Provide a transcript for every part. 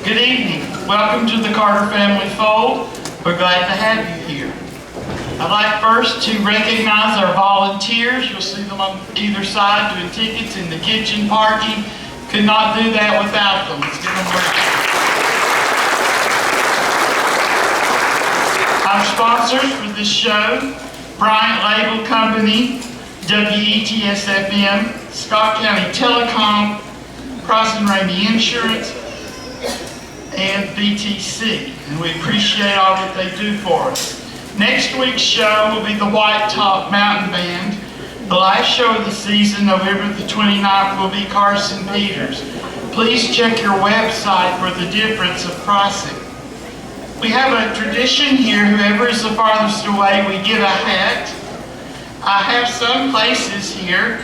Good evening. Welcome to the Carter family fold. We're glad to have you here. I'd like first to recognize our volunteers. You'll see them on either side doing tickets in the kitchen, parking. Could not do that without them. Let's give them a round. Our sponsors for this show, Bryant Label Company, WETS-FM, Scott County Telecom, Cross and Ramey Insurance, and BTC. And we appreciate all that they do for us. Next week's show will be the White Top Mountain Band. The last show of the season, November the 29th, will be Carson Peters. Please check your website for the difference of pricing. We have a tradition here, whoever is the farthest away, we get a hat. I have some places here,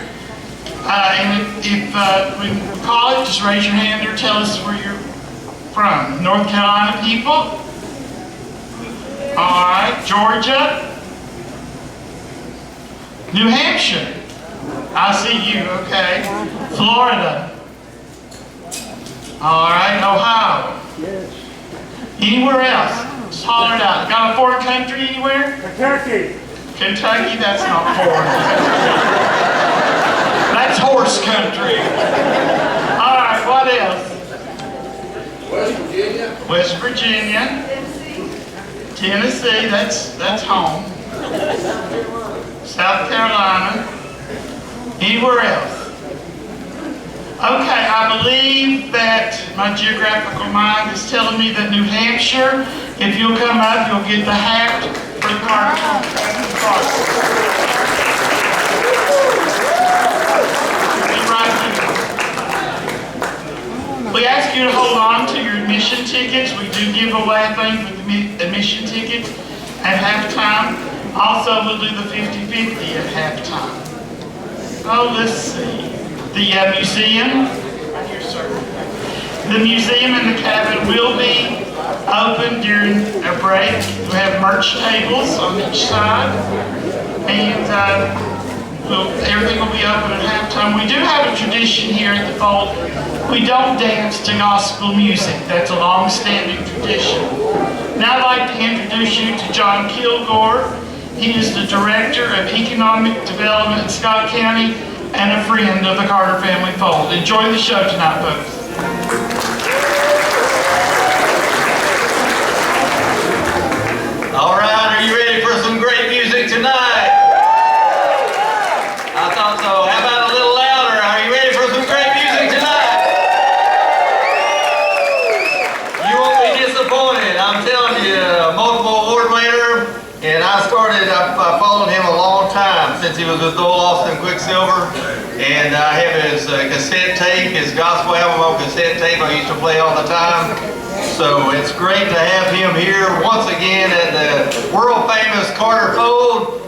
and if we call it, just raise your hand or tell us where you're from. North Carolina people? All right. Georgia? New Hampshire? I see you, okay. Florida? All right. Ohio? Yes. Anywhere else? Just holler it out. Got a foreign country anywhere? Kentucky. Kentucky? That's not foreign. That's horse country. All right. What else? West Virginia. West Virginia. Tennessee, that's home. South Carolina. Anywhere else? Okay, I believe that my geographical mind is telling me that New Hampshire, if you'll come up, you'll get the hat for the Carter. We ask you to hold on to your admission tickets. We do give away a thing for the admission tickets at halftime. Also, we'll do the 50-50 at halftime. Oh, let's see. The museum, right here, sir. The museum and the cabin will be open during a break. We have merch tables on each side, and everything will be open at halftime. We do have a tradition here at the fold. We don't dance to gospel music. That's a long-standing tradition. Now I'd like to introduce you to John Kilgore. He is the Director of Economic Development in Scott County and a friend of the Carter family fold. Enjoy the show tonight, folks. All right, are you ready for some great music tonight? I thought so. How about a little louder? Are you ready for some great music tonight? You won't be disappointed. I'm telling you, multiple award winner, and I've followed him a long time since he was with Noel Austin Quicksilver, and I have his cassette tape, his gospel album on cassette tape I used to play all the time. So it's great to have him here once again at the world famous Carter Fold.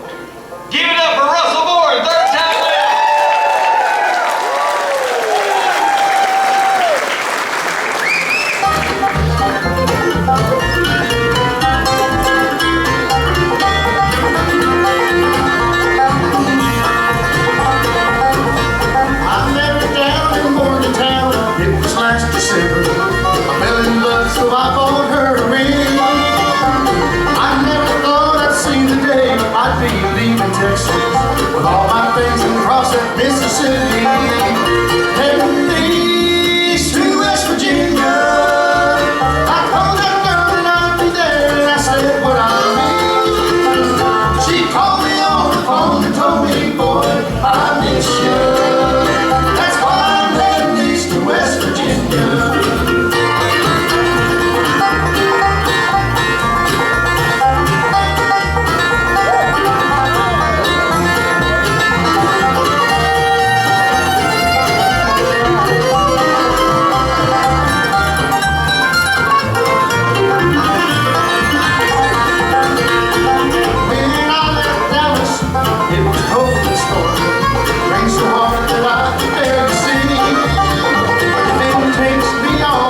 Give it up for Russell Moore, third time winner. With all my things across that Mississippi, heading east to West Virginia. I told that girl that I'd be there, and I said what I mean. She called me on the phone and told me, boy, I miss you. That's why I'm heading east to West Virginia. Rain so hard that I could barely see. If it takes me all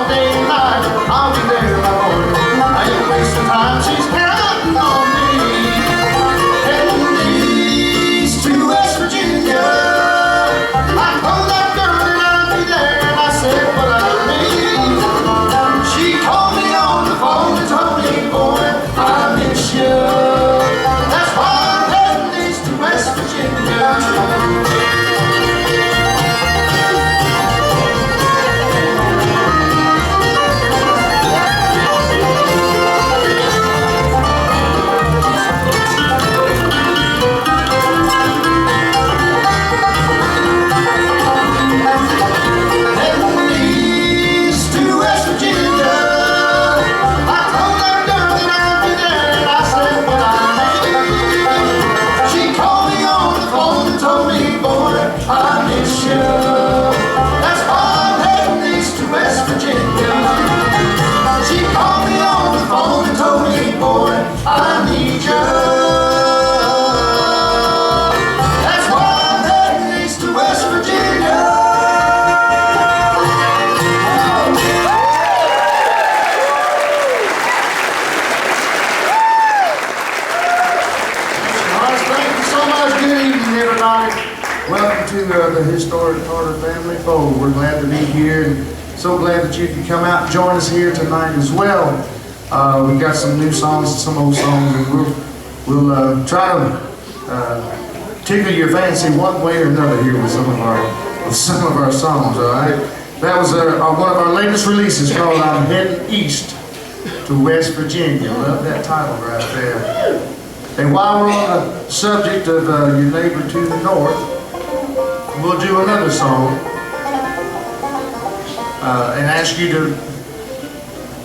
the historic Carter family fold. We're glad to be here and so glad that you can come out and join us here tonight as well. We've got some new songs and some old songs, and we'll try to tickle your fancy one way or another here with some of our songs, all right? That was one of our latest releases called I'm Heading East to West Virginia. Love that title right there. And while we're on the subject of your neighbor to the north, we'll do another song and ask you to,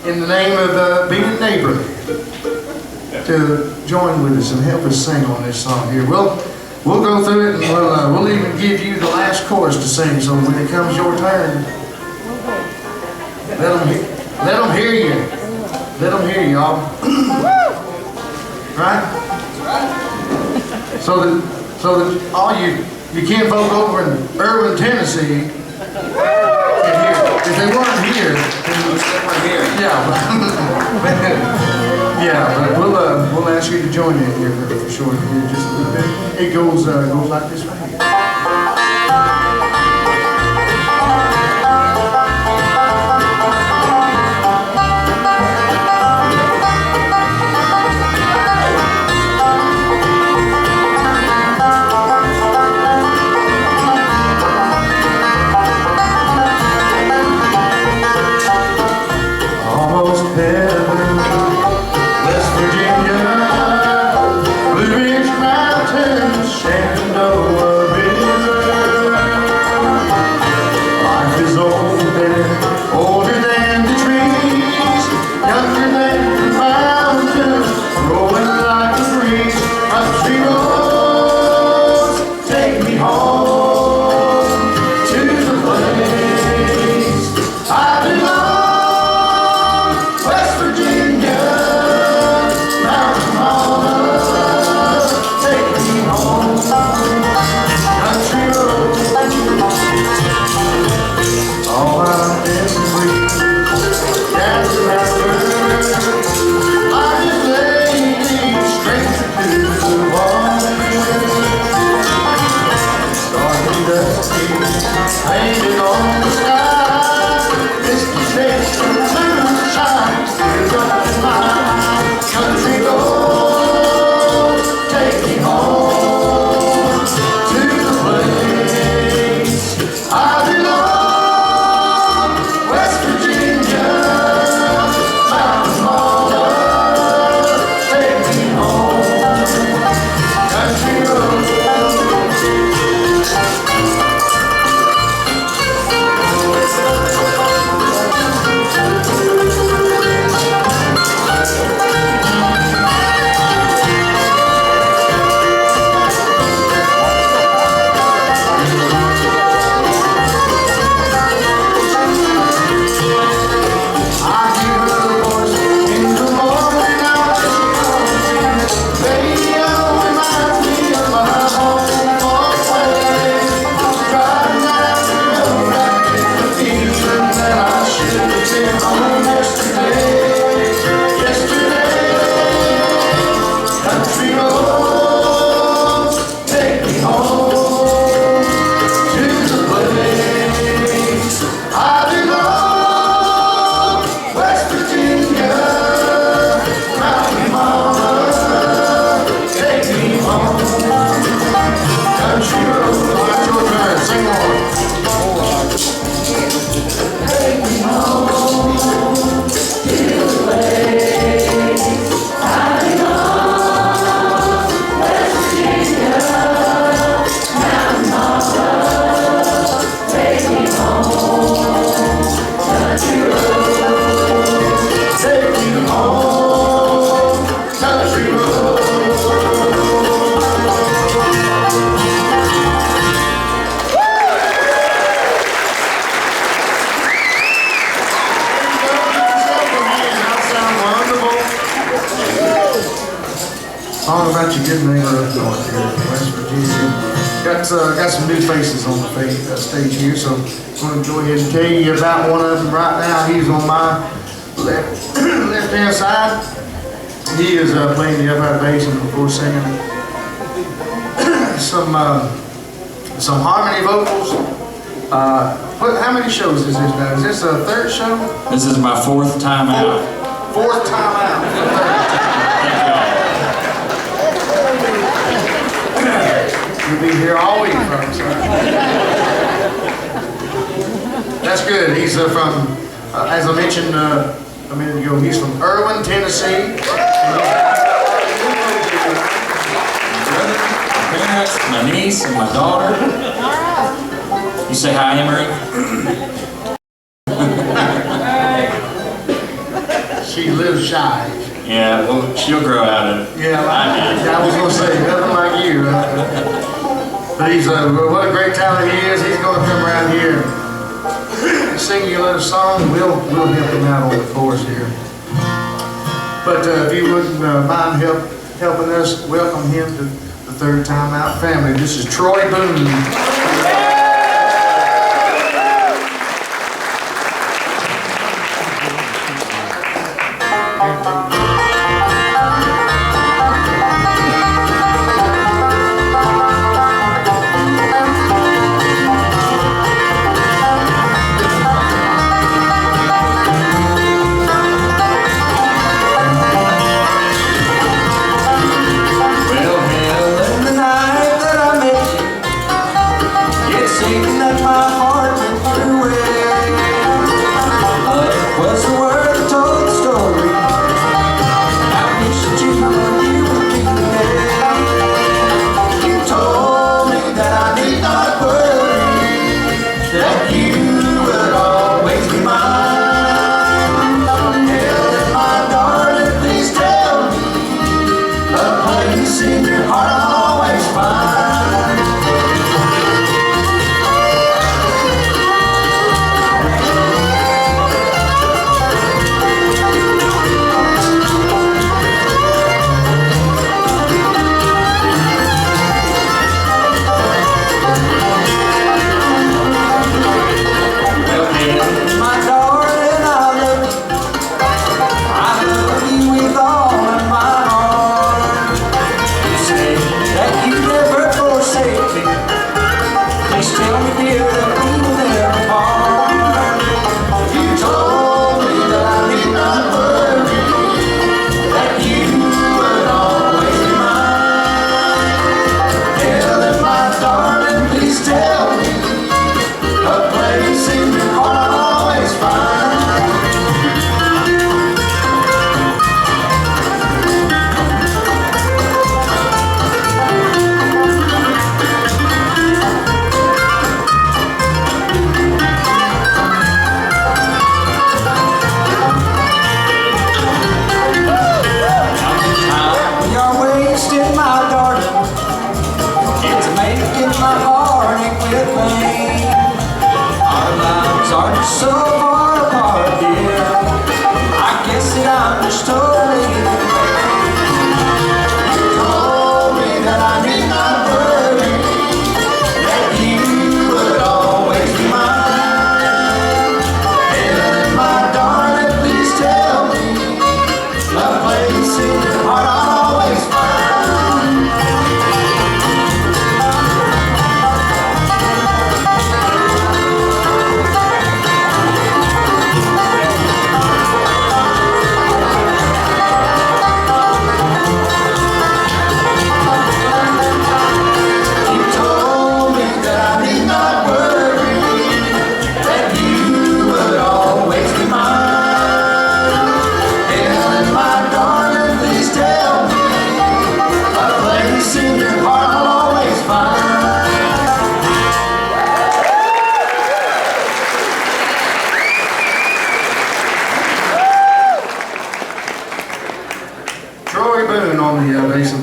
in the name of being a neighbor, to join with us and help us sing on this song here. We'll go through it, and we'll even give you the last chorus to sing, so when it comes your turn, let them hear you. Let them hear you, y'all. Right? So that all you kinfolk over in Irving, Tennessee can hear. If they weren't here, yeah, but we'll ask you to join in here for sure. Here just a little bit. It goes like this right here. Song about your good neighbor up north here in West Virginia. Got some new faces on the stage here, so I'm going to go ahead and tell you about one of them right now. He's on my left-hand side. He is playing the upright bass and, of course, singing some some harmony vocals. How many shows is this now? Is this a third show? This is my fourth time out. Fourth time out. You'll be here all week, folks. That's good. He's from, as I mentioned a minute ago, he's from Irwin, Tennessee. My parents, my niece, and my daughter. You say hi, Emery? She lives shy. Yeah, well, she'll grow out of it. Yeah, I was going to say, nothing like you. But he's what a great talent he is. He's going to come around here and sing you a little song. We'll help him out on the chorus here. But if you wouldn't mind helping us welcome him to the Third Time Out family. This is Troy Boone.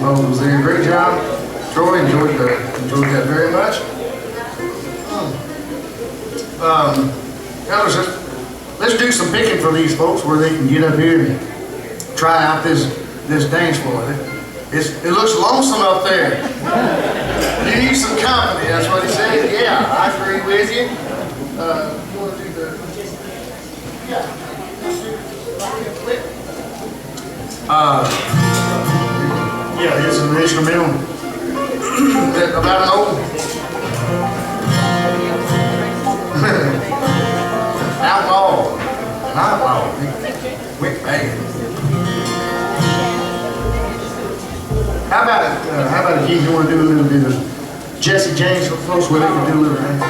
vocals there. Great job, Troy. Enjoyed that very much. Let's do some picking for these folks where they can get up here and try out this dance floor. It looks lonesome up there. You need some company. That's what he said. Yeah, I agree with you. You want to do the? Yeah, here's an instrumental about an old how about Keith, you want to do a little bit of Jesse James for folks where they can do a little dance?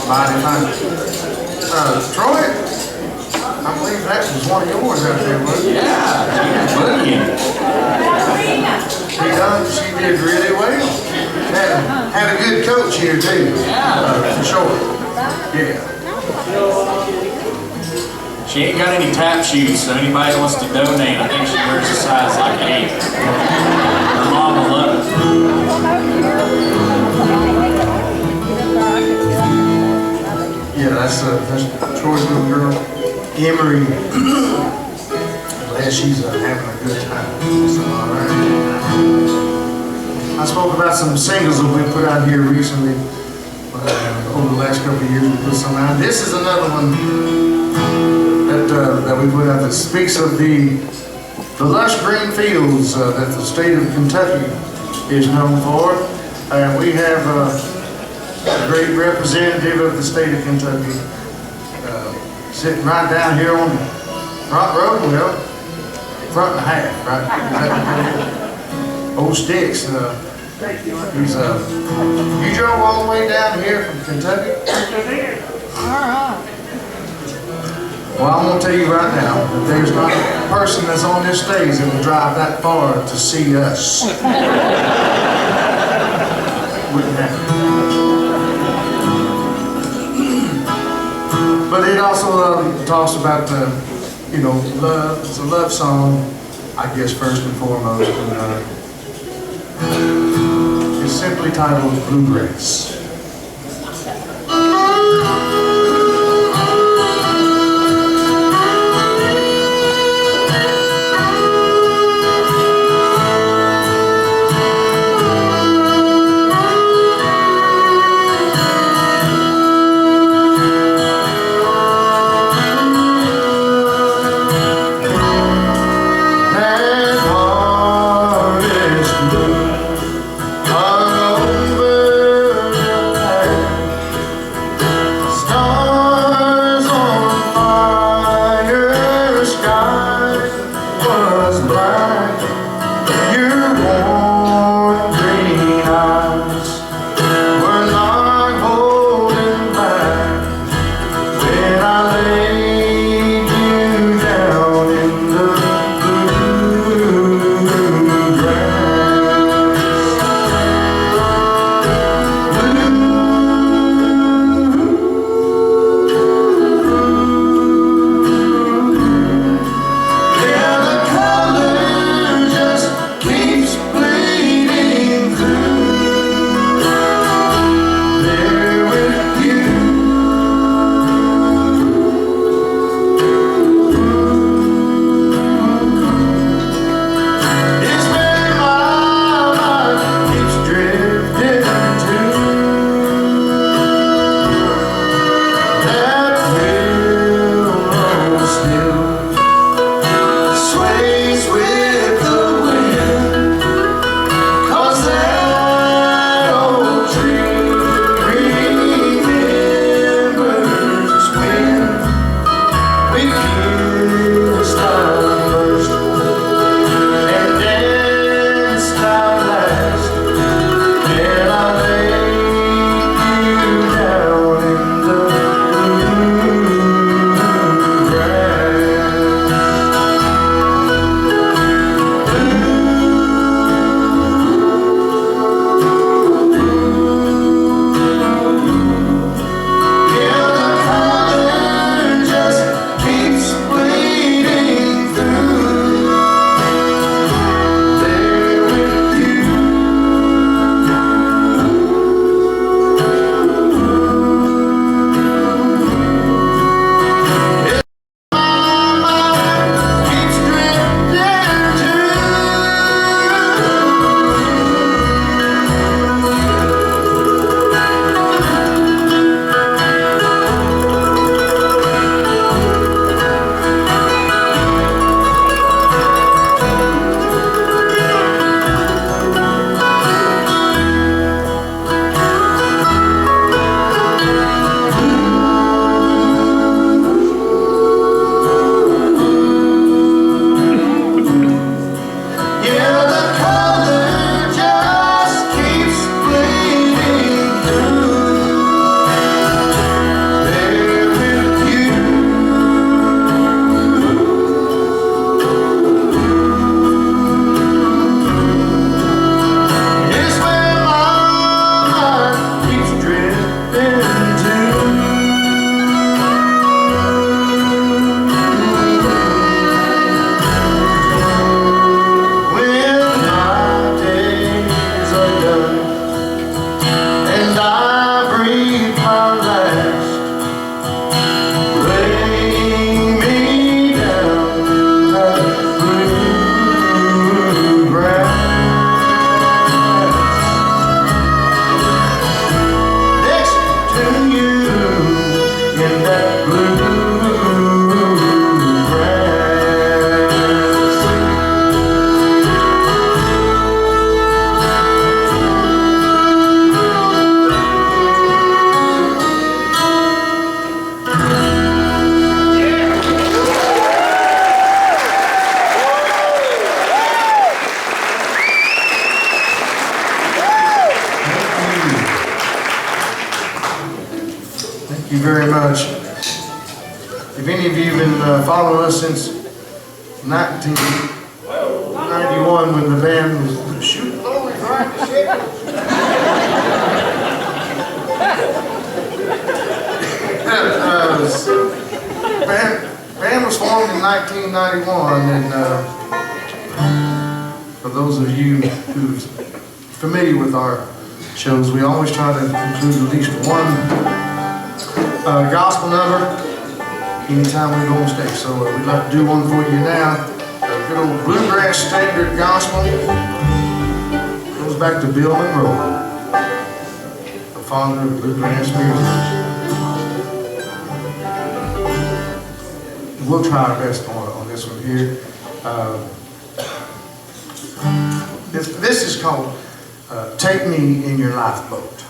Mighty fine. Troy, I believe that was one of yours out there, wasn't it? Yeah, She did really well. Had a good coach here too. For sure. Yeah. She ain't got any tap shoes, so anybody wants to donate, I think she wears a size like 8. Her mom will love it. Yeah, that's Troy's little girl, Emery. Glad she's having a good time. So, all right. I spoke about some singles that we put out here recently. Over the last couple of years, we put some out. This is another one that we put out that speaks of the lush green fields that the state of Kentucky is known for. We have a great representative of the state of Kentucky sitting right down here on the front row, well, front and a half, right? Old Sticks. He's you drove all the way down here from Kentucky? All right. Well, I'm going to tell you right now that there's not a person that's on this stage that will drive that far to see us. Wouldn't happen. But it also talks about love. It's a love song, I guess, first and foremost. And it's simply titled Bluegrass. If any of you have been following us since 1991 when the band was shooting glory, right? Band was formed in 1991, and for those of you who's familiar with our shows, we always try to include at least one gospel number anytime we go on stage. So we'd like to do one for you now. A good old bluegrass standard gospel. Goes back to Bill Monroe, the father of bluegrass music. We'll try our best on this one here. This is called Take Me in Your Lifeboat.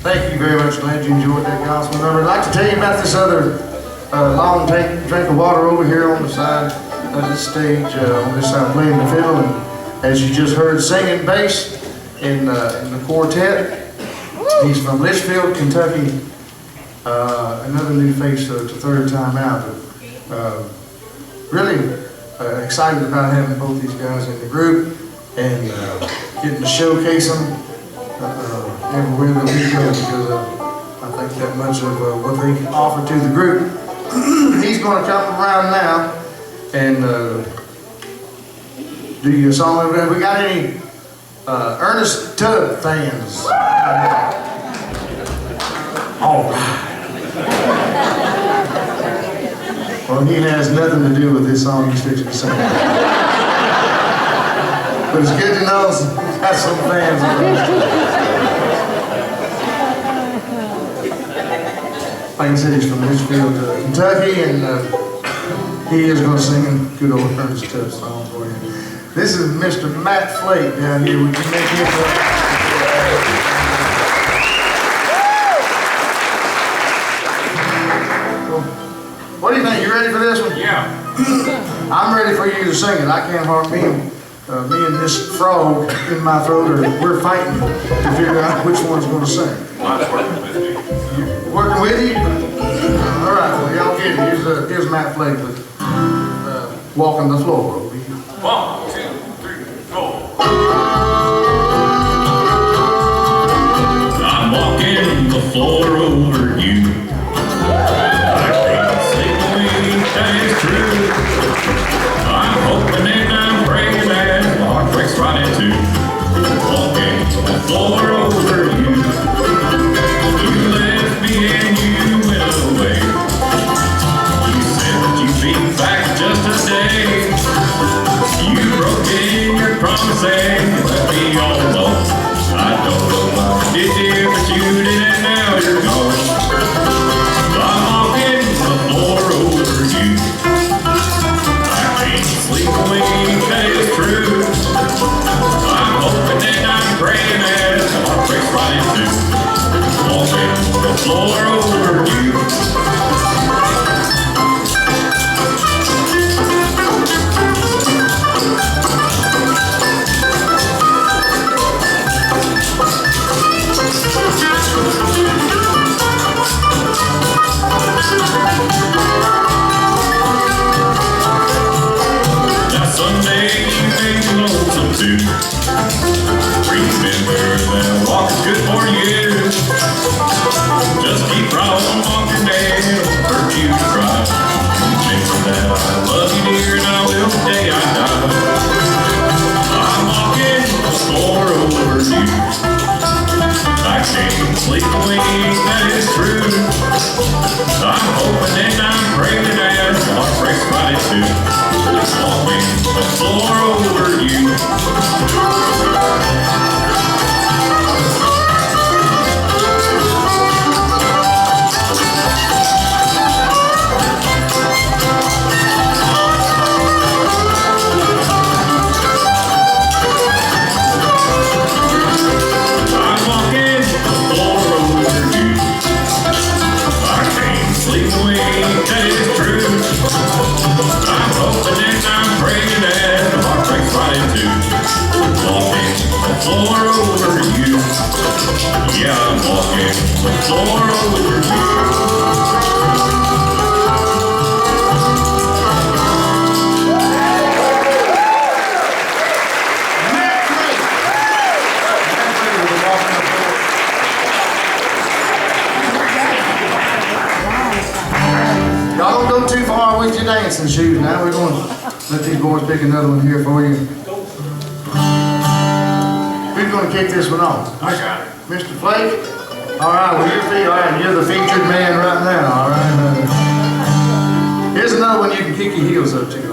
Thank you very much. Glad you enjoyed that gospel number. I'd like to tell you about this other long drink of water over here on the side of the stage. On this side, playing the fiddle, and as you just heard, singing bass in the quartet. He's from Litchfield, Kentucky. Another new face to third time out. Really excited about having both these guys in the group and getting to showcase them everywhere that we go, because I think that much of what they can offer to the group. He's going to come around now and do you a song. Have we got any Ernest Tubb fans? All right. Well, he has nothing to do with this song he's fixing to sing. But it's good to know got some fans. Like I said, he's from Litchfield, Kentucky, and he is going to sing a good old Ernest Tubb song for you. This is Mr. Matt Flake down here. Would you make him What do you think? You ready for this one? Yeah. I'm ready for you to sing it. I can't hardly me and this frog in my throat, we're fighting to figure out which one's going to sing. Mine's working with me. Working with you? All right, well, y'all get it. Here's Matt Flake with Walking the Floor. 1, 2, 3, 4. I'm walking the floor over you. I can't sleep when that is true. I'm hoping and I'm praying that my breaks right into walking the floor over you. You left me and you went away. You said that you'd be back just a day. You broke in your promise and you left me all alone. I don't know why I did you, but you did and now you're gone. I'm walking the floor over you. I can't sleep when that is true. I'm hoping and I'm praying as my heart breaks right into walking the floor over you. Now someday you may be lonesome too. Remember that walk is good for you. Just keep right on walking, man. It'll hurt you to cry. Remember that I love you, dear, and I will the day I die. I'm walking the floor over you. I can't sleep when that is true. I'm hoping and I'm praying as my heart breaks right into walking the floor over you. I'm walking the floor over you. I can't sleep when that is true. I'm hoping and I'm praying that my heart breaks right into walking the floor over you. Yeah, I'm walking the floor over you. Y'all don't go too far with your dancing shoes. Now we're going to let these boys pick another one here for you. Who's going to kick this one off? I got it. Mr. Flake? All right, well, all right, you're the featured man right now, all right? Here's another one you can kick your heels up to.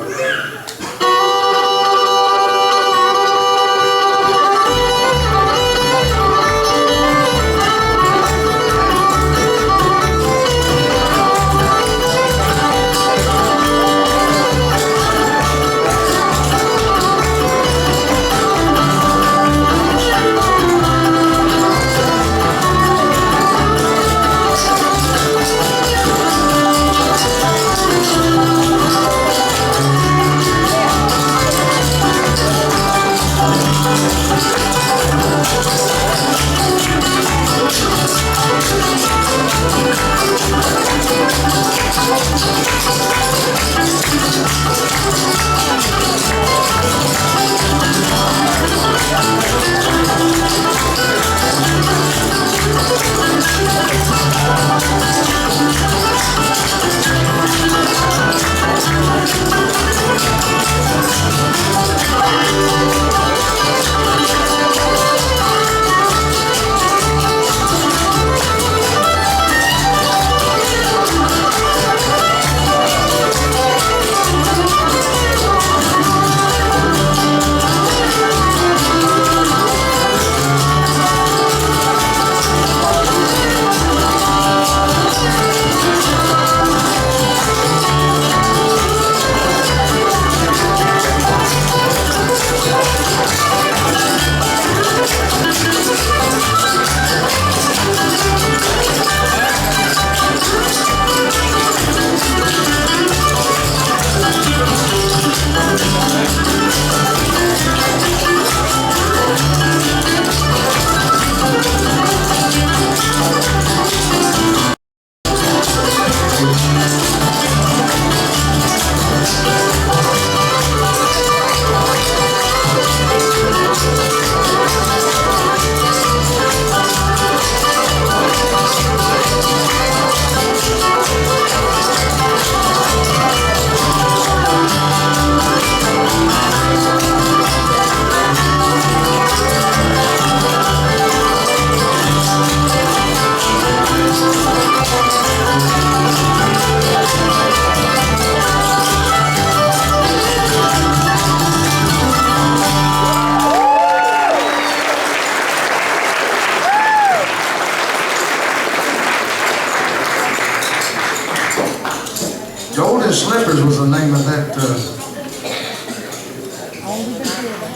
name of that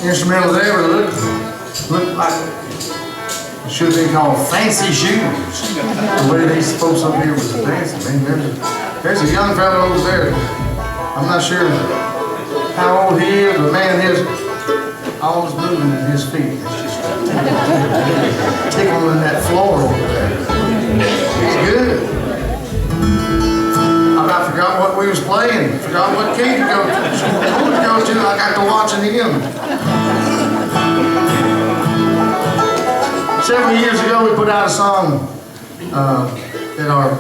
instrumental there looked like it should have been called Fancy Shoes. The way these folks up here was dancing, man. There's a young fellow over there. I'm not sure how old he is, but man, his all his movement in his feet. It's just tickling that floor over there. It's good. I about forgot what we was playing. Forgot what key to go to. I got to watch it again. Several years ago, we put out a song that our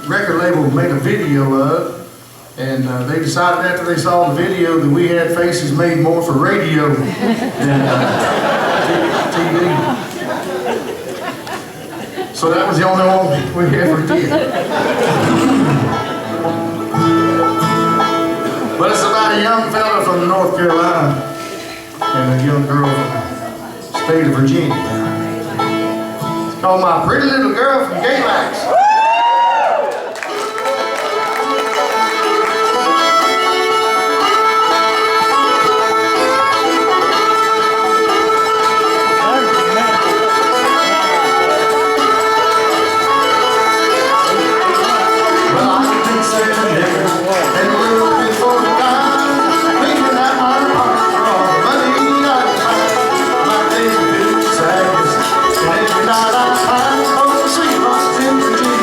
record label made a video of. And they decided after they saw the video that we had faces made more for radio than TV. So that was the only one we ever did. But it's about a young fella from North Carolina and a young girl from the state of Virginia. It's called My Pretty Little Girl from Galax. Night I find all the sweet ones in Virginia.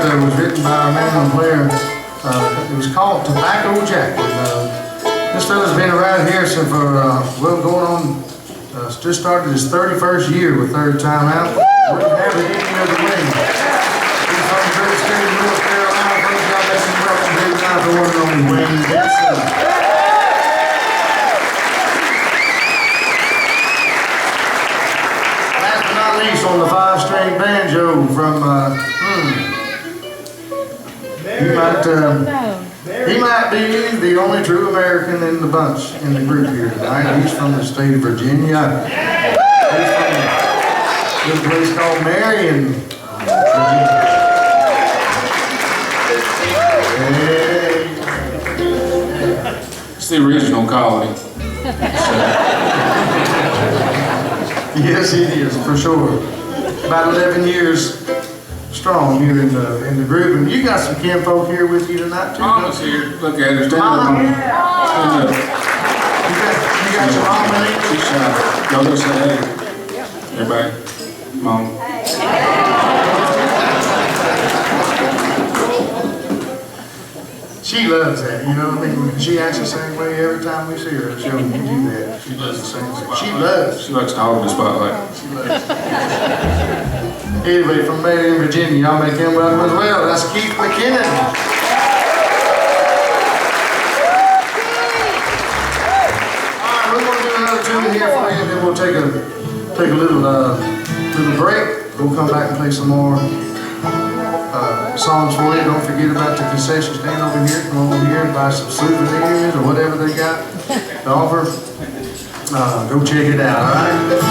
That was written by a man player. It was called Tobacco Jack. This fella's been around here since going on, just started his 31st year with Third Time Out. Wouldn't have it any other way. He's from the great state of North Carolina. Thank y'all, that's some welcome here tonight for one and only Wayne Benson. Last but not least, on the 5-string banjo from, he might be the only true American in the bunch, in the group here tonight. He's from the state of Virginia. He's from a little place called Marion, Virginia. It's the original colony. Yes, it is, for sure. About 11 years strong here in the group, and you got some kinfolk here with you tonight too. Mama's here. Look at her. Stand up. Mama? Stand up. You got your mama in you? She's shy. Y'all go say hey. Everybody. Mom. She loves that, you know what I mean? She acts the same way every time we see her. She'll do that. She does the same thing. She loves. She likes to hog the spotlight. She loves. Anyway, from Marion, Virginia, y'all make him welcome as well. That's Keith McKinnon. Alright, we're going to do another tune here for you, and then we'll take a little break. We'll come back and play some more songs for you. Don't forget about the concession stand over here. Come over here and buy some souvenirs or whatever they got to offer. Go check it out, alright?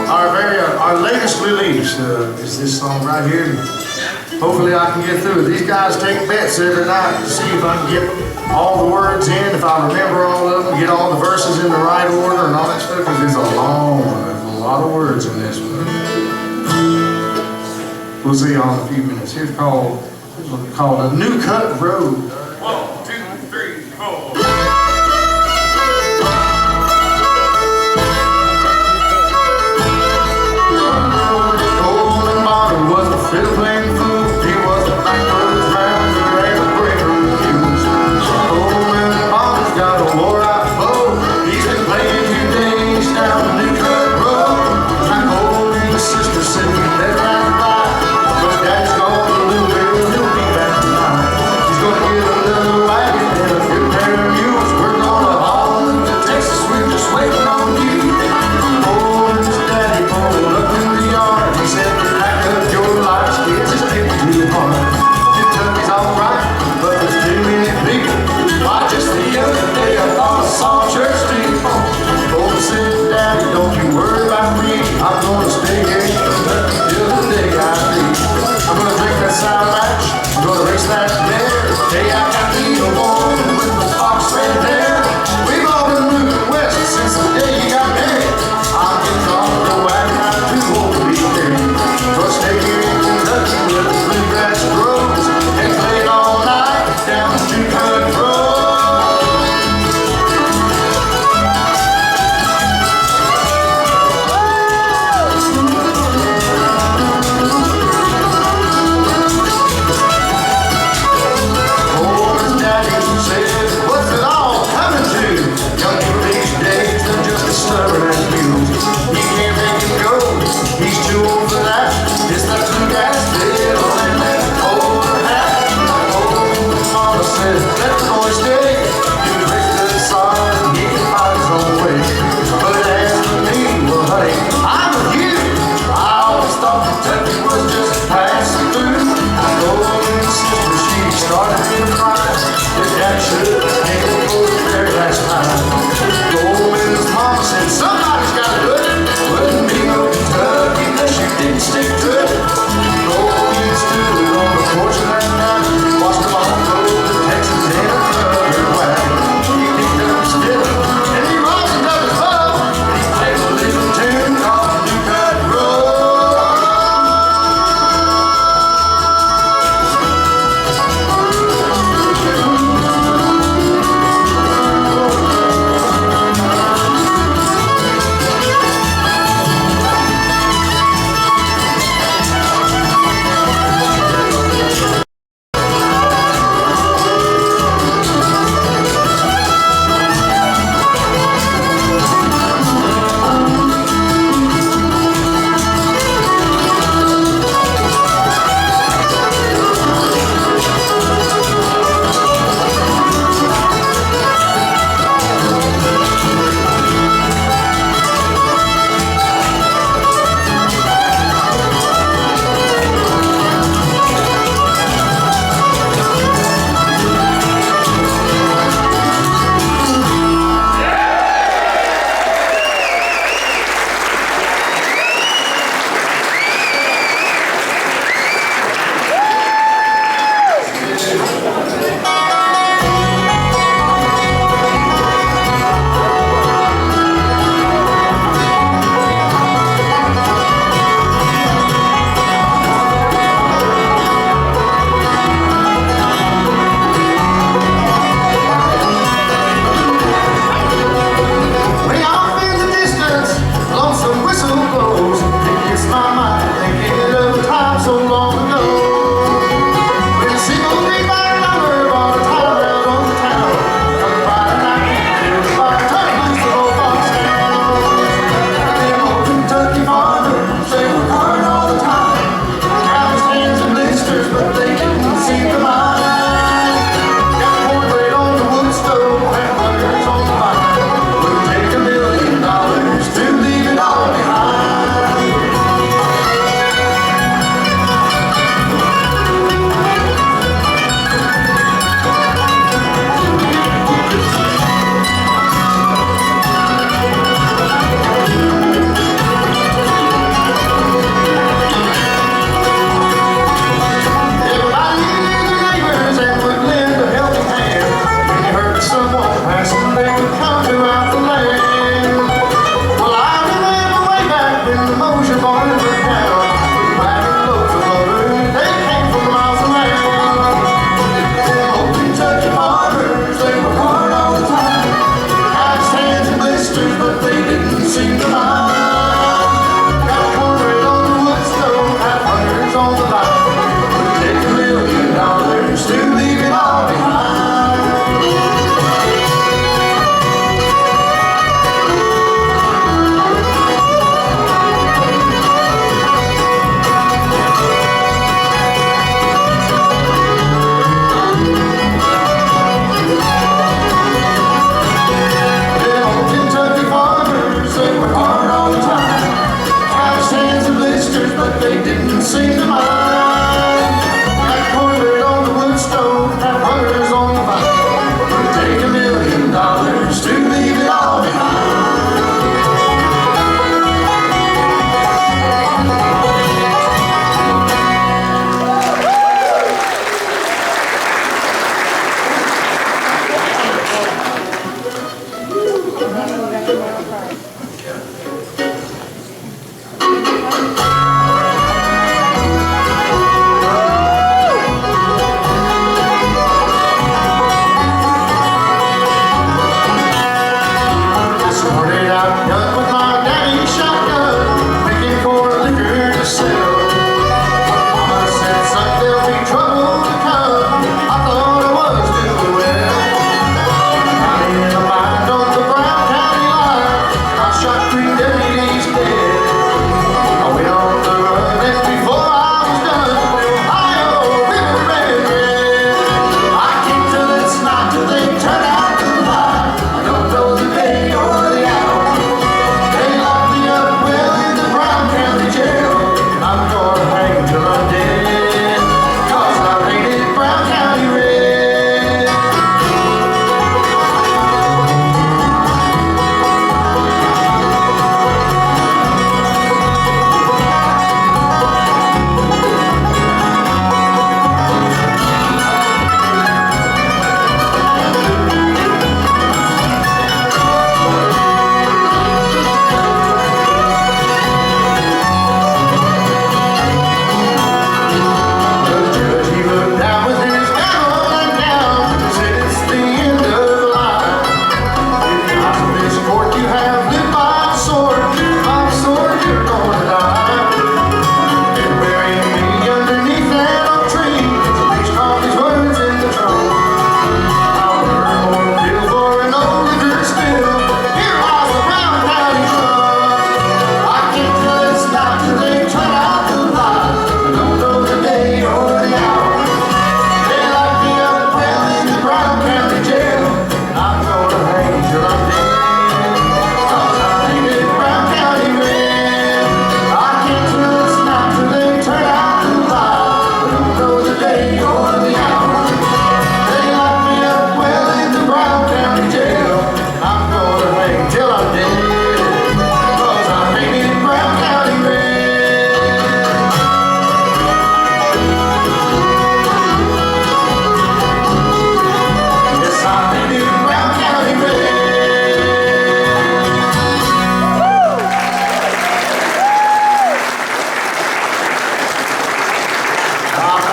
Our latest release is this song right here. Hopefully I can get through it. These guys take bets every night to see if I can get all the words in, if I remember all of them, get all the verses in the right order and all that stuff, because it's a long one. There's a lot of words in this one. We'll see y'all in a few minutes. Here's called A New Cut Road. 1, 2, 3, 4. Golden Bottle was a fiddle-playing fool. He was a backwoods rounder and a breaker of news. Golden Bottle's got a wore-out bow. He's been playing 2 days down the New Cut Road. I'm holding his sister sitting there right by. But Daddy's gone to Little Bill, he'll be back tonight. He's gonna get a little wagon and a good pair of mules. We're gonna haul him to Texas, we're just waiting on you. Golden's daddy pulled up in the yard. He said, pack up your life, kids, it's getting too hard. Kentucky's alright, but there's too many people. Why, just the other day I thought I saw a church steeple. Golden said, Daddy, don't you worry about me. I'm gonna stay here in Kentucky till the day I leave. I'm gonna drink that sour match, I'm gonna race that mare. Hey, I got me a woman with the fox red hair. We've all been moving west since the day you got married. I'm getting off the wagon, I'm too old to be married. But stay here in Kentucky where the bluegrass grows and play it all night down the New Cut Road. Golden's daddy says, what's it all coming to? Young people these days, they're just as stubborn as mules. You can't make him go, he's too old for that. It's that bluegrass fiddle and that older hat. Golden's mama says, let the boy stay. He was raised to the sod and he can find his own way. But as for me, well honey, I'm with you. I always thought Kentucky was just passing through. Golden's sister, she started in a cry. His dad should have came over there last time. Golden's mama said, somebody's got to do it. Wouldn't be no Kentucky unless you didn't stick to it. Golden stood on the porch of that night, watched them all go to Texas in a truck.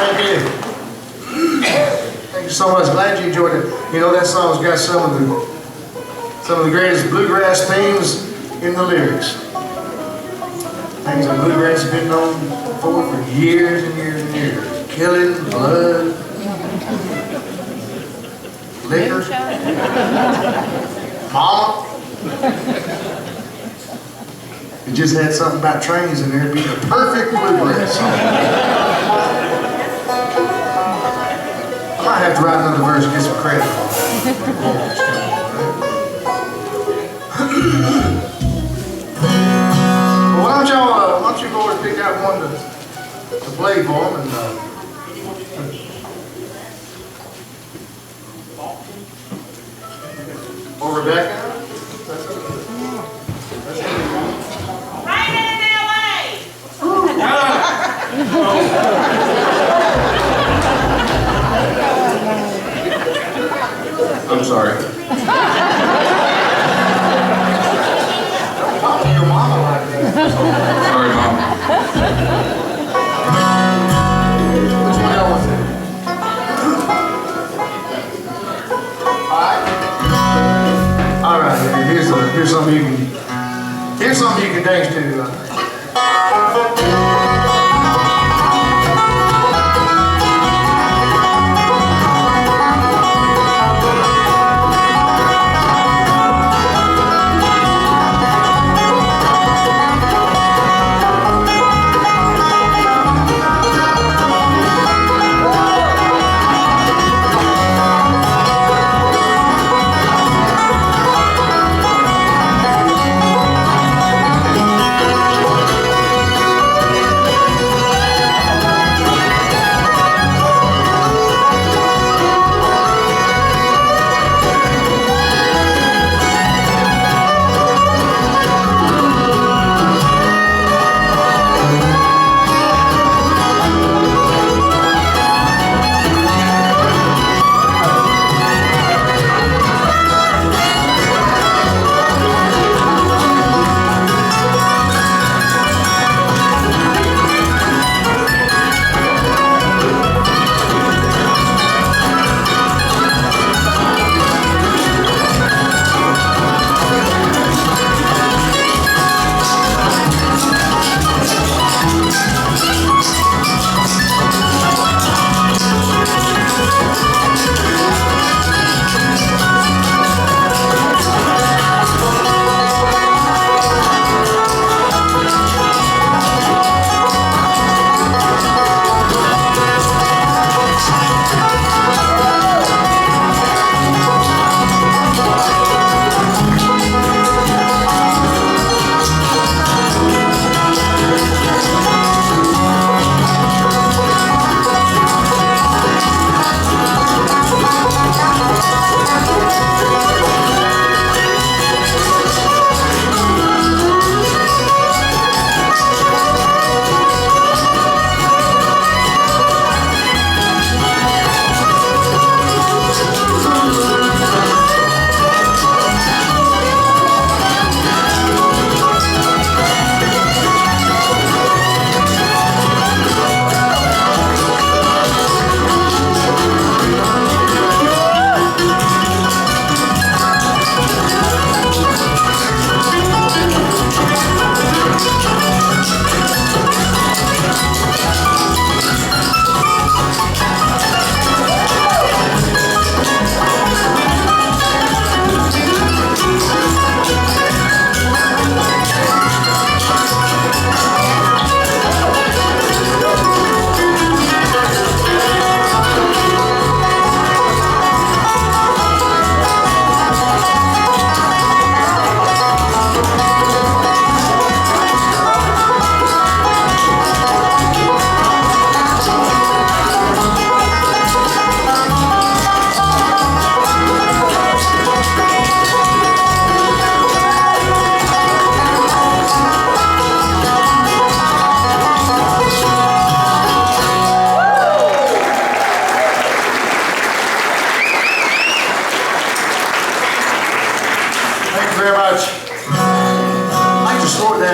Thank you. Thank you so much. Glad you enjoyed it. You know, that song's got some of the greatest bluegrass themes in the lyrics. Things that bluegrass has been known for years and years and years. Killing, blood, liquor, mama. It just had something about trains in there. It'd be the perfect bluegrass song. I might have to write another verse and get some credit on it. Well, why don't you go and pick out one to play for them and or Rebecca? I'm sorry. Don't talk to your mama like that. Sorry, Mom. Which one y'all want to do? All right. Here's something you can dance to.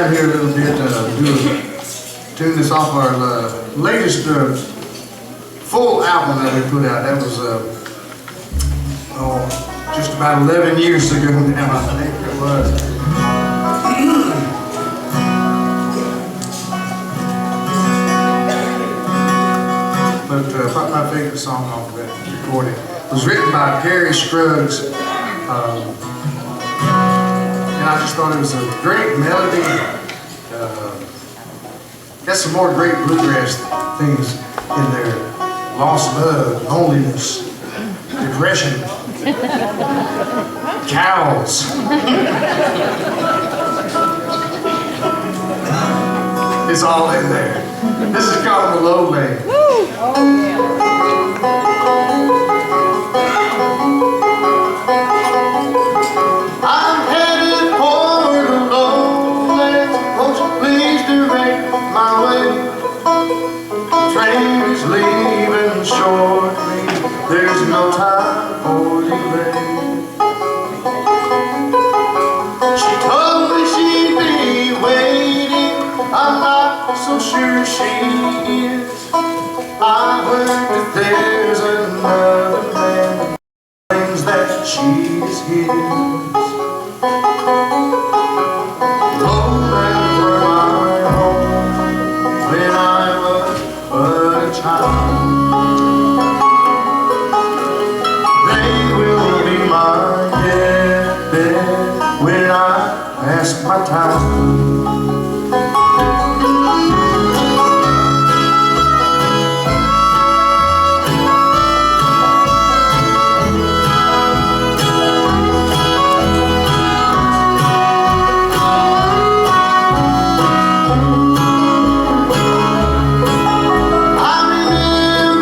down here a little bit, tune this off our latest full album that we put out. That was just about 11 years ago now, I think it was. But probably my favorite song off of that recording was written by Gary Scruggs. And I just thought it was a great melody. Got some more great bluegrass things in there. Lost love, loneliness, depression, cows. It's all in there. This is called The Lowland. I'm headed for the lowlands. Won't you please direct my way? The train is leaving shortly. There's no time for delay. She told me she'd be waiting. I'm not so sure she is. I heard that there's another man that claims that she's his. Lowlands were my home when I was but a child. They will be my deathbed when I ask my time. I remember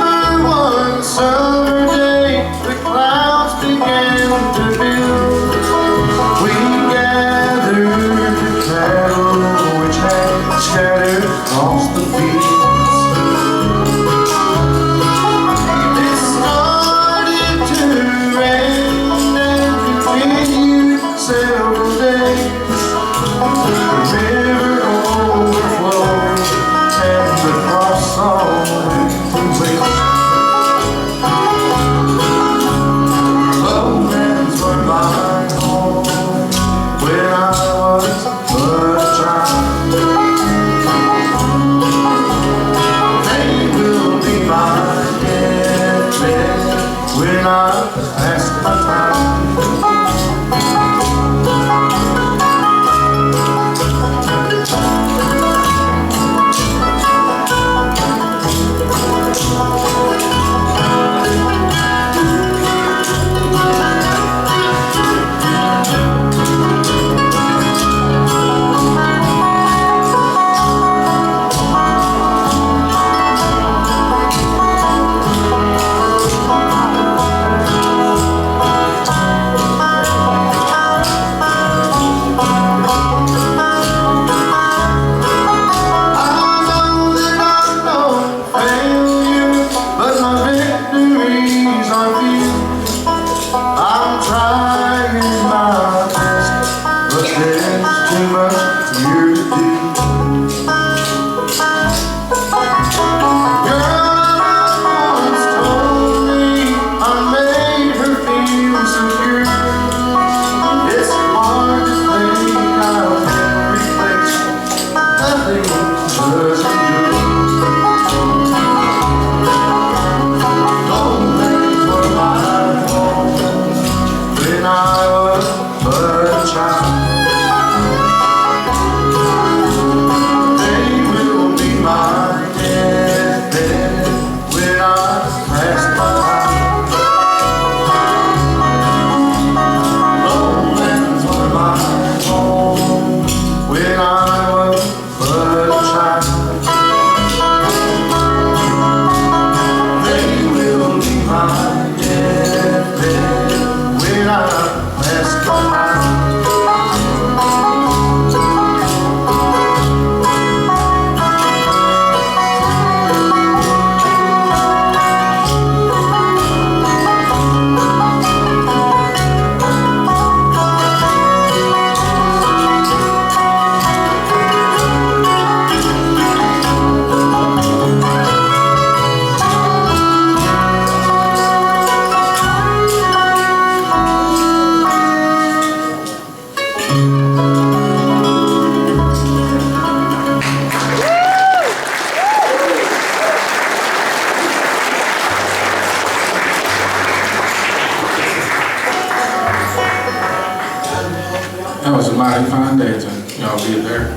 That was a mighty fine dance, and y'all did there.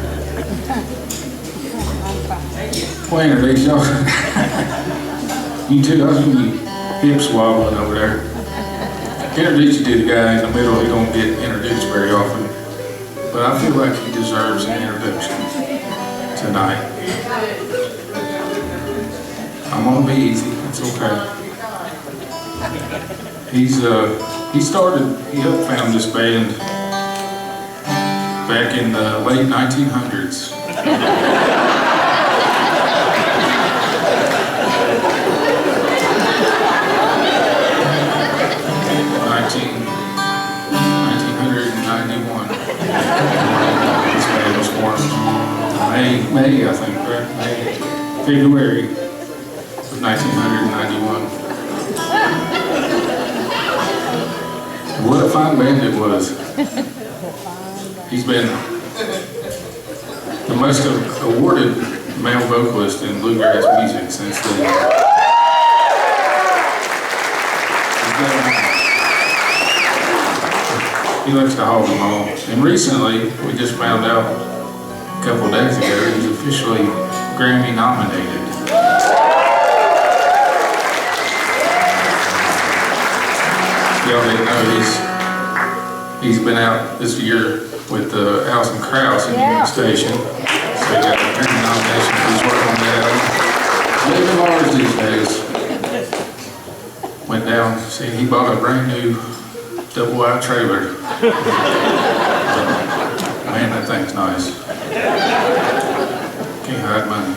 Well, introduce y'all. You too, I was you hips wobbling over there. Introduce you to the guy in the middle. He don't get introduced very often, but I feel like he deserves an introduction tonight. I'm gonna be easy. It's okay. He helped found this band back in the late 1900s. This band was formed May, I think, right? February of 1991. What a fine band it was. He's been the most awarded male vocalist in bluegrass music since then. He likes to hog them all. And recently, we just found out a couple of days ago, he's officially Grammy nominated. Y'all didn't know he's been out this year with Alison Krauss in the station. So he got a Grammy nomination. He's working on that. Living large these days. Went down, see, he bought a brand new double wide trailer. Man, that thing's nice. Can't hide money.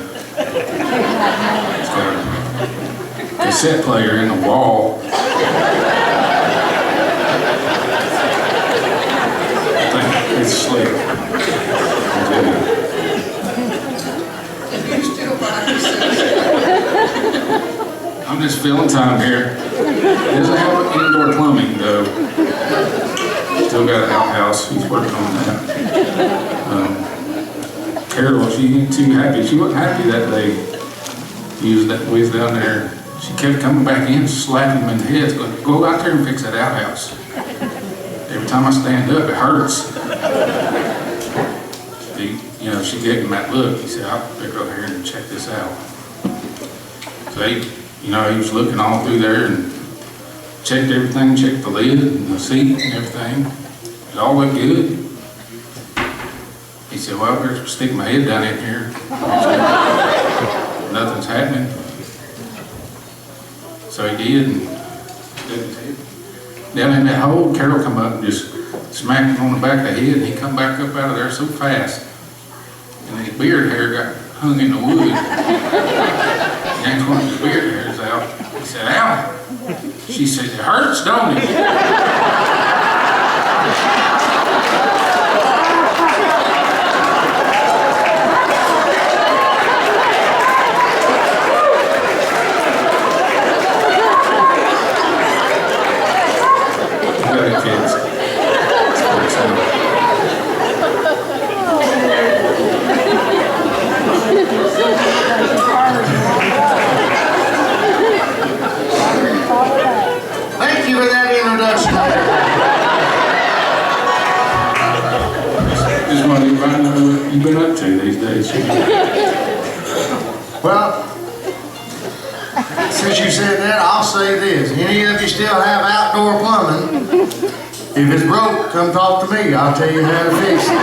It's got a cassette player in the wall. It's slick. I'm just filling time here. It doesn't have indoor plumbing though. Still got an outhouse. He's working on that. Carol, she ain't too happy. She wasn't happy that day. We was down there. She kept coming back in, slapping him in the head. Go out there and fix that outhouse. Every time I stand up, it hurts. She gave him that look. He said, I'll go over here and check this out. So he was looking all through there and checked everything, checked the lid and the seat and everything. It all looked good. He said, well, I better stick my head down in here. Nothing's happening. So he did, and down in that hole, Carol come up and just smacked him on the back of the head, and he come back up out of there so fast. And his beard hair got hung in the wood. Yanked one of his beard hairs out. He said, ow. She said, it hurts, don't it? Kids. Thank you for that introduction. Just wanted to find out what you've been up to these days. Well, since you said that, I'll say this. Any of you still have outdoor plumbing? If it's broke, come talk to me. I'll tell you how to fix it.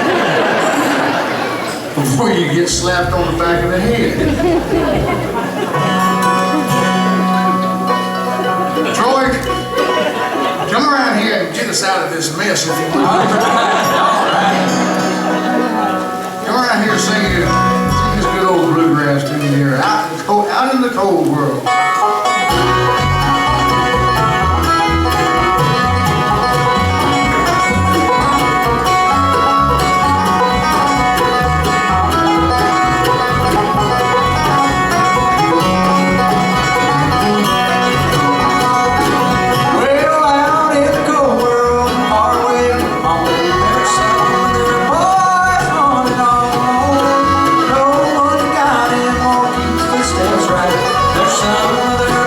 Before you get slapped on the back of the head. Troy, come around here and get us out of this mess if you want. Come around here and sing this good old bluegrass tune here. Out in the cold world. There's some other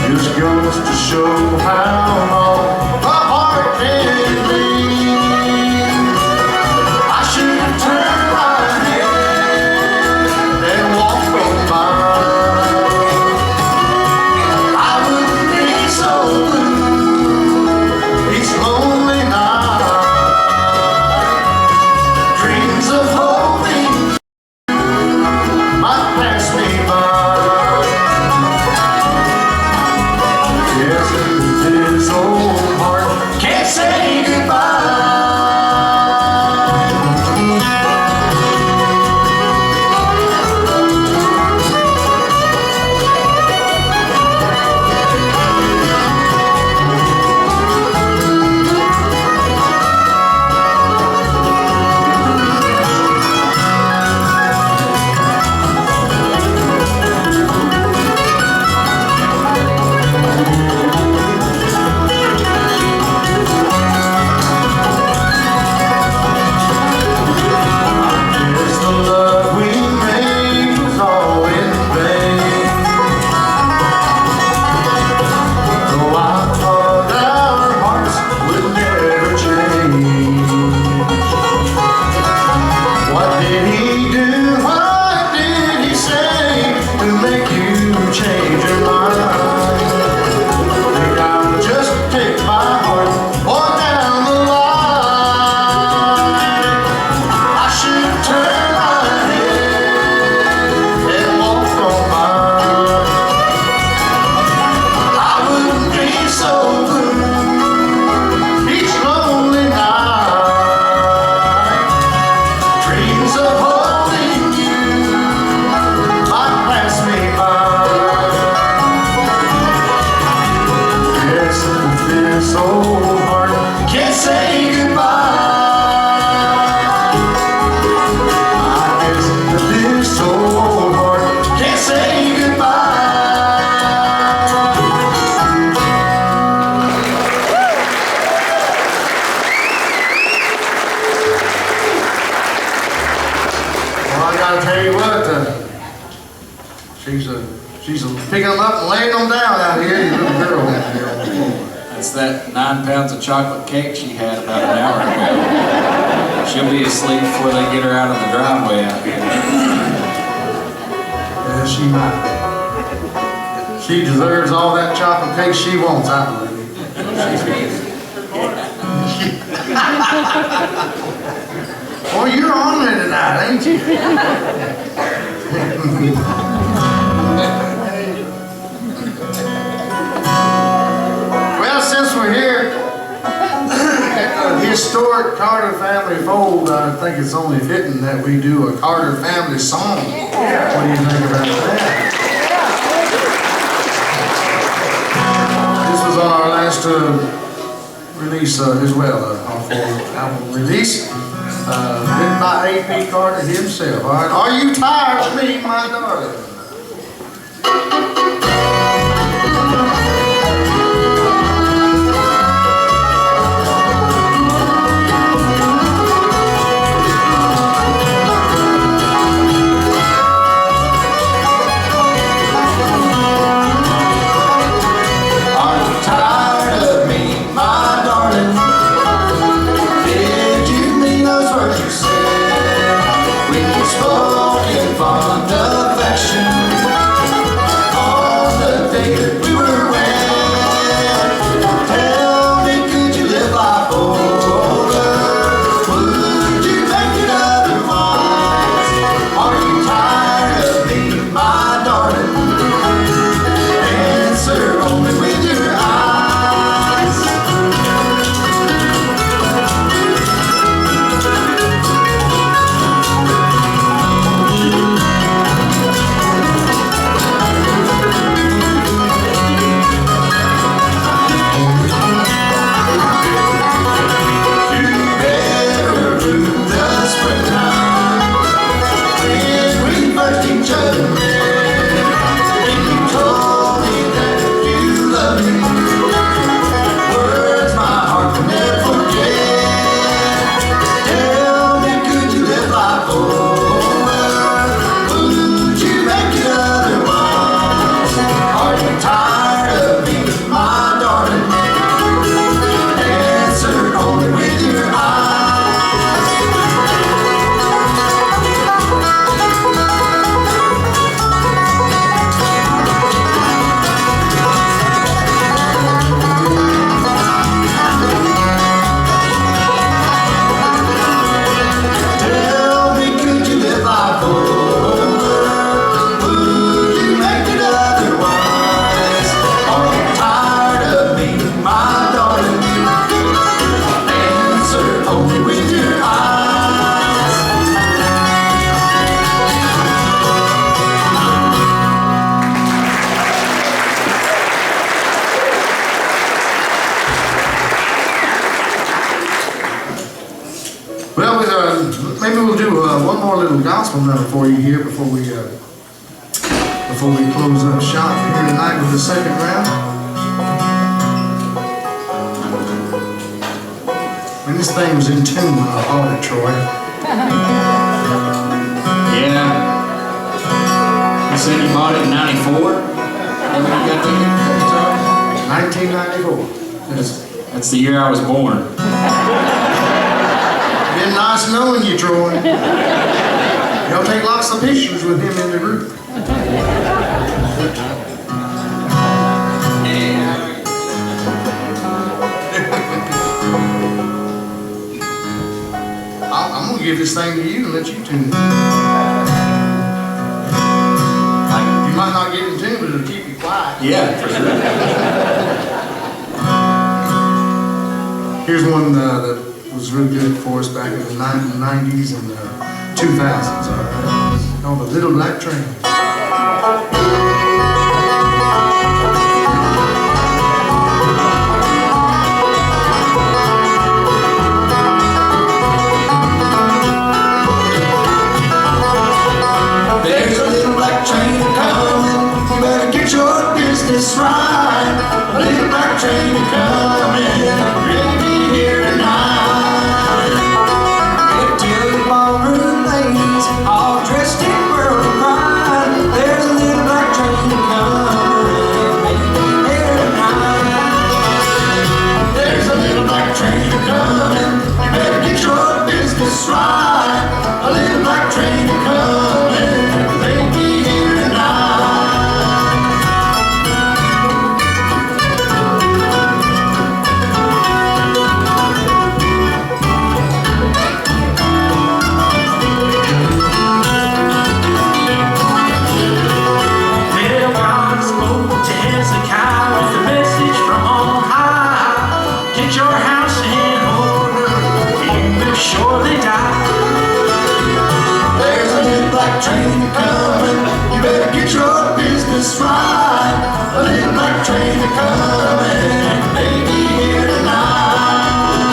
just goes to show how long a heart can be. I should have turned my head and walked on by. I wouldn't be so blue each lonely night. Dreams of holding you might pass me by. Yes, this old heart can't say goodbye. Guess the love we made was all in vain. Though I thought our hearts would never change. What did he do? What did he say to make you change your mind? Think I'll just take my heart on down the line. I should turn my head and walk on by. I wouldn't be so blue each lonely night. Dreams of holding you might pass me by. Yes, this old heart can't say goodbye. I guess this old heart can't say goodbye. Well, I gotta tell you what, she's picking them up and laying them down out here, you little girl out here on the floor. That's that 9 pounds of chocolate cake she had about an hour ago. She'll be asleep before they get her out of the driveway out here. Yeah, she might. She deserves all that chocolate cake she wants, I believe. Well, you're on there tonight, ain't you? Well, since we're here at the historic Carter family fold, I think it's only fitting that we do a Carter family song. What do you think about that? This was on our last release as well, our full album release. Written by A.P. Carter himself. All right, are you tired of me, my darling? Are you tired of me, my darling? Did you mean those words you said? We spoke in fond affection. do one more little gospel number for you here before we close up shop here tonight with the second round. And this thing was in tune when I bought it, Troy. Yeah. You said you bought it in 94? And when you got the guitar? 1994. That's the year I was born. Been nice knowing you, Troy. Y'all take lots of pictures with him in the group. I'm gonna give this thing to you and let you tune it. You might not get in tune, but it'll keep you quiet. Yeah, for sure. Here's one that was really good for us back in the 90s and 2000s. All right. It's called The Little Black Train. There's a little black train coming, you better get your business right. A little black train coming, ready to be here tonight. Get to the ballroom ladies, all dressed in pearl and pride. There's a little black train coming, ready to be here tonight. There's a little black train coming, you better get your business right. A little black train coming. Train coming, you better get your business right. A little black train coming, maybe here tonight.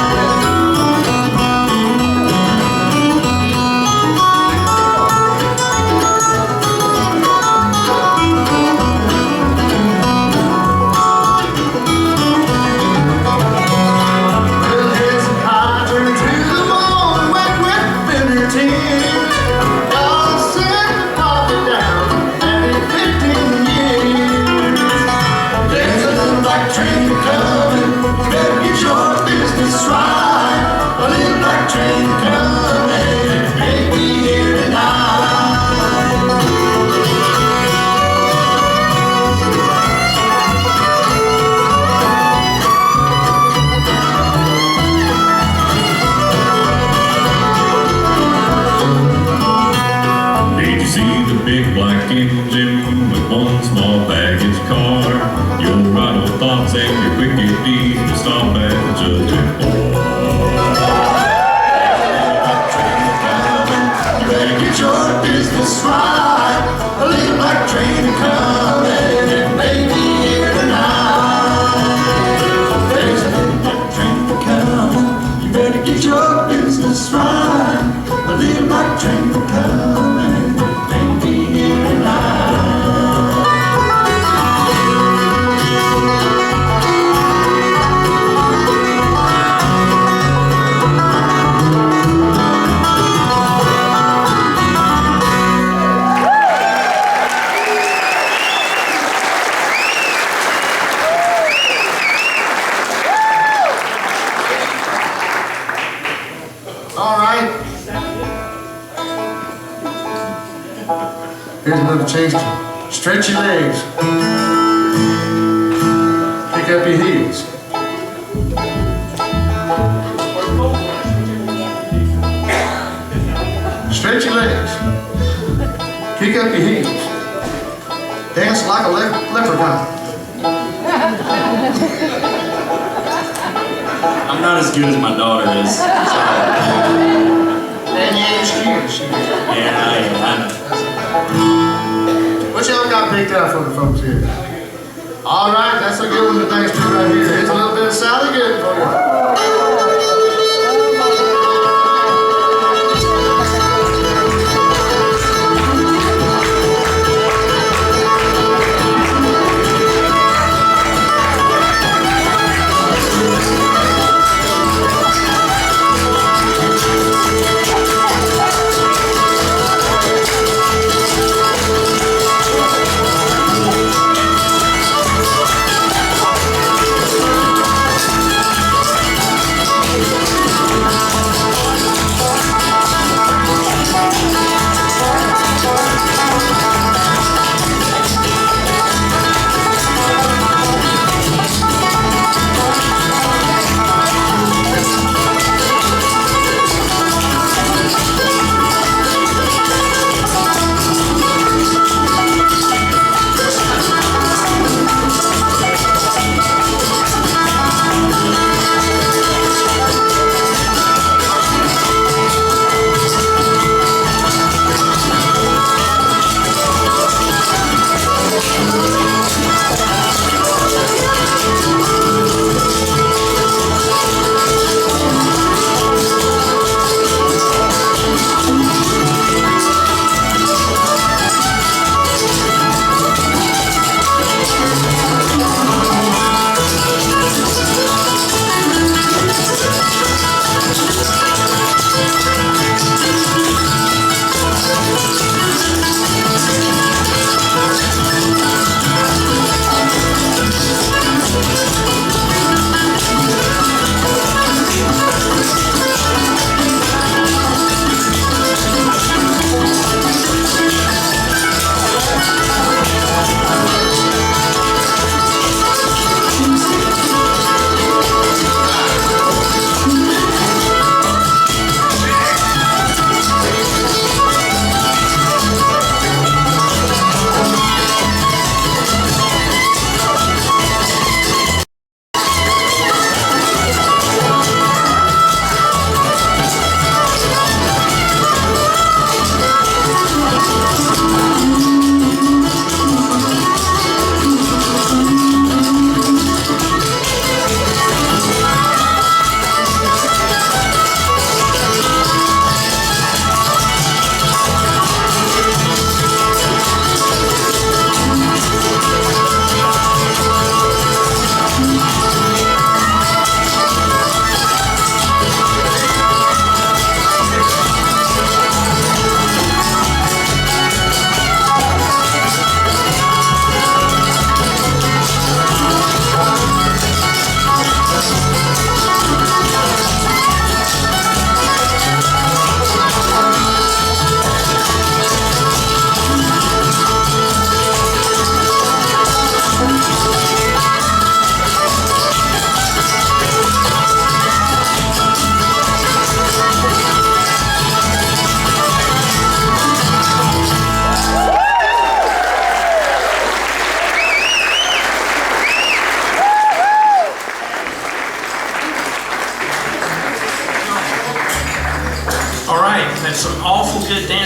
Well, here's some high turn to the bone, wet, wet, bitter tears. Train coming, better get your business right. A little black train coming, maybe here tonight. Did you see the big black engine with one small baggage car? Your idle thoughts and your wicked deeds will stop at the judgment bar. You better get your business right. A little black train coming, it may be here tonight. There's a little black train coming, you better get your business right. A little black train coming, it may be here tonight. Here's another change. Stretch your legs. Pick up your heels. Stretch your legs. Kick up your heels. Dance like a leprechaun. I'm not as good as my daughter is. And you ain't excused. Yeah, I know. What y'all got picked out for the folks here? All right, that's a good one to thanks to right here. Here's a little bit of Sally Good for you.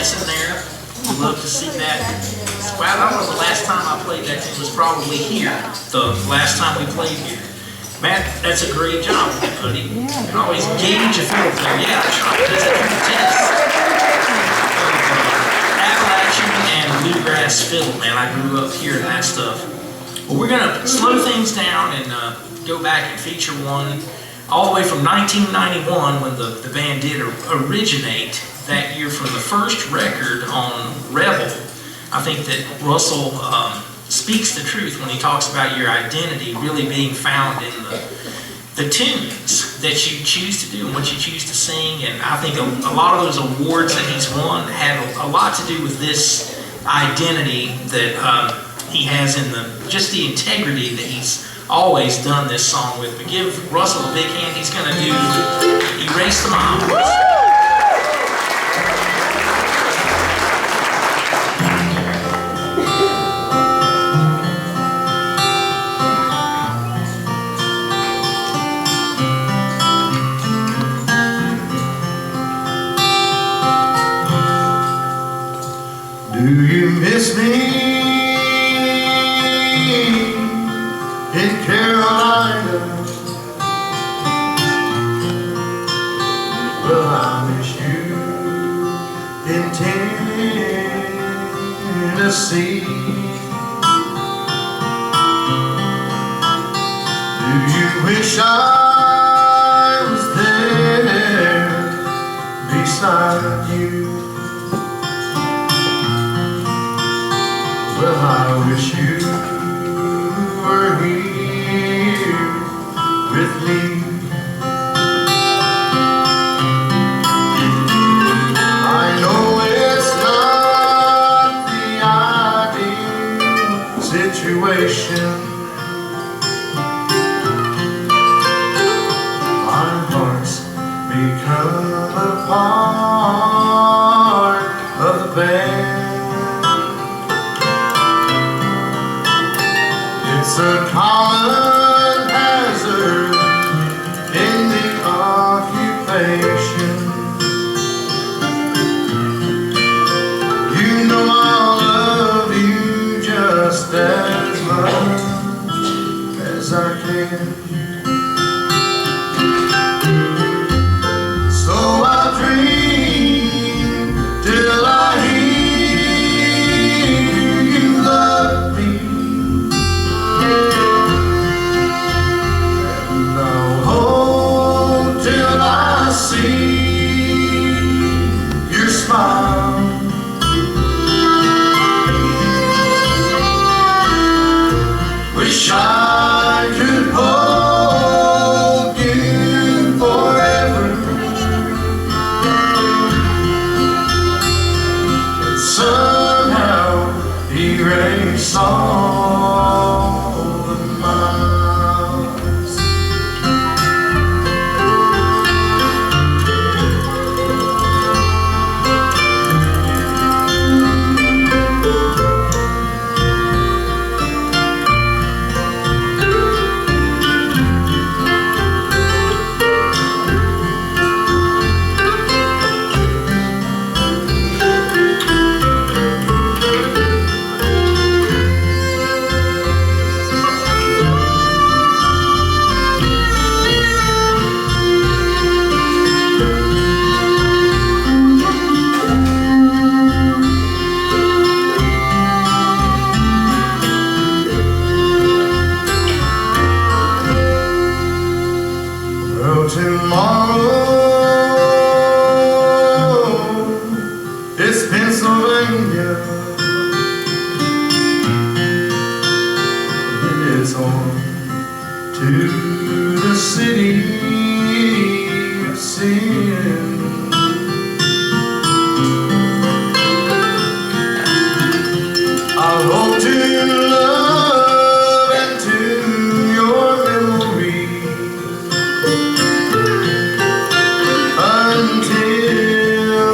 dancing there. We love to see that. Well, I don't know, the last time I played that thing was probably here, the last time we played here. Matt, that's a great job, buddy. You can always gauge a fiddle player. Yeah, that's right. That's a test of Appalachian and bluegrass fiddle, man. I grew up hearing that stuff. Well, we're going to slow things down and go back and feature one all the way from 1991 when the band did originate that year for the first record on Rebel. I think that Russell speaks the truth when he talks about your identity really being found in the tunes that you choose to do and what you choose to sing. And I think a lot of those awards that he's won have a lot to do with this identity that he has in just the integrity that he's always done this song with. But give Russell a big hand. He's going to do Erase the Miles. Do you miss me in Carolina? Well, I miss you in Tennessee. Do you wish I was there beside you? Well, I wish you were here with me. I know it's not the ideal situation. Our hearts become a part of the band. It's a common hazard in the occupation. You know I'll love you just as much as I can. So I'll dream till I hear you love me. Till I see your smile. Wish I could hold you forever and somehow erase all the miles. Well, tomorrow it's Pennsylvania, and it's on to the city of sin. I hope to love into your memory until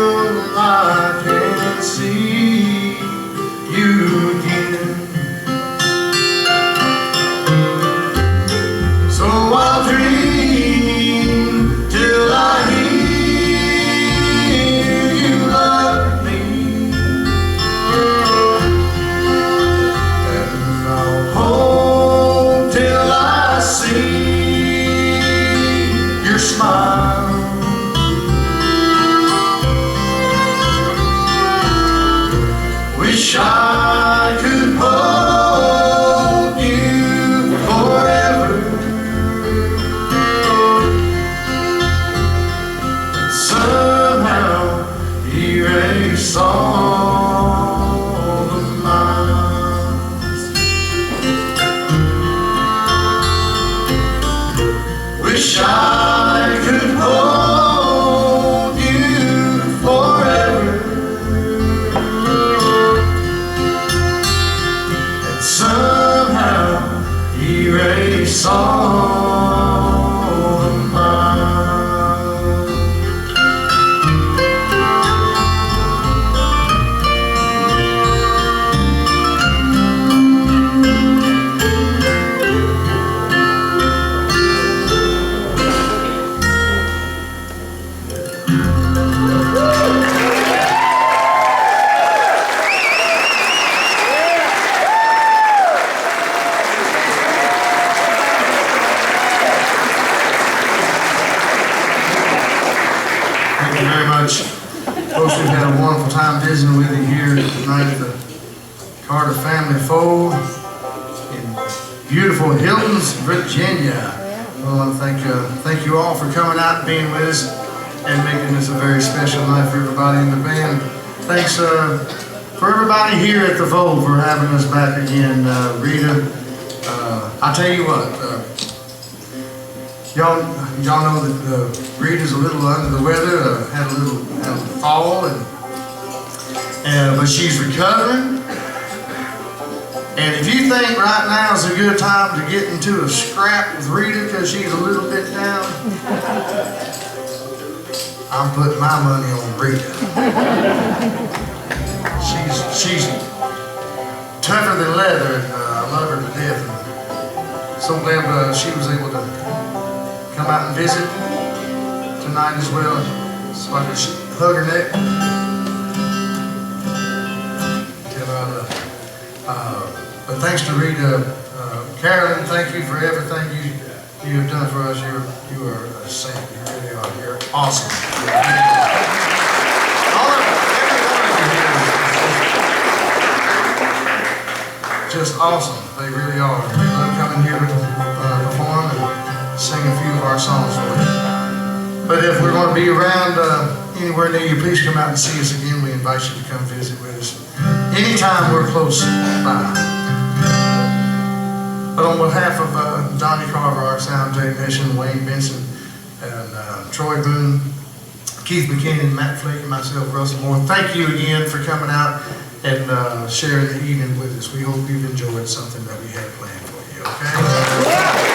I can see you again. So I'll dream till I hear Wish I could hold you forever and somehow erase all of mine. Thank you very much. Folks, we've had a wonderful time visiting with you here tonight at the Carter family fold in beautiful Hilton's, Virginia. I want to thank you all for coming out and being with us and making this a very special night for everybody in the band. Thanks for everybody here at the fold for having us back again. Rita, I tell you what, y'all know that Rita's a little under the weather, had a little fall, but she's recovering. And if you think right now is a good time to get into a scrap with Rita because she's a little bit down, I'm putting my money on Rita. She's tougher than leather, and I love her to death. And so glad she was able to come out and visit tonight as well, so I could hug her neck. Tell her I love her. But thanks to Rita, Carolyn, thank you for everything you have done for us. You are a saint. You really are. You're awesome. All of every one of you here is just awesome. They really are. We love coming here to perform and sing a few of our songs for you. But if we're going to be around anywhere near you, please come out and see us again. We invite you to come visit with us anytime we're close by. But on behalf of Johnny Carver, our sound technician, Wayne Benson, and Troy Boone, Keith McKinnon, Matt Flake, and myself, Russell Moore, thank you again for coming out and sharing the evening with us. We hope you've enjoyed something that we had planned for you, okay?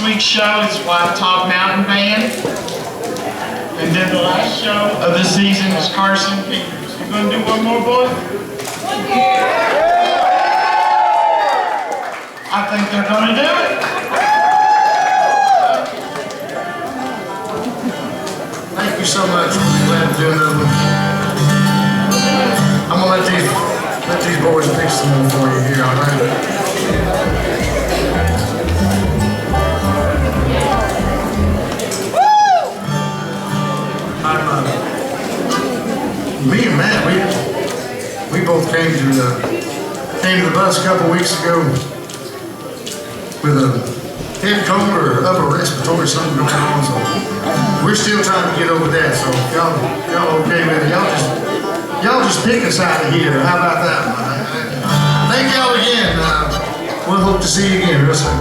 week's show is White Top Mountain Band. And then the last show of the season is Carson Peters. You gonna do one more, boy? I think they're gonna do it. Thank you so much. I'm glad to do another one. I'm gonna let these boys pick some more for you here, all right? Me and Matt, we both came to the bus a couple weeks ago with a head cold or upper respiratory something going on, so we're still trying to get over that. So y'all okay with it? Y'all just pick a side of here. How about that one? Thank y'all again. We'll hope to see you again real soon.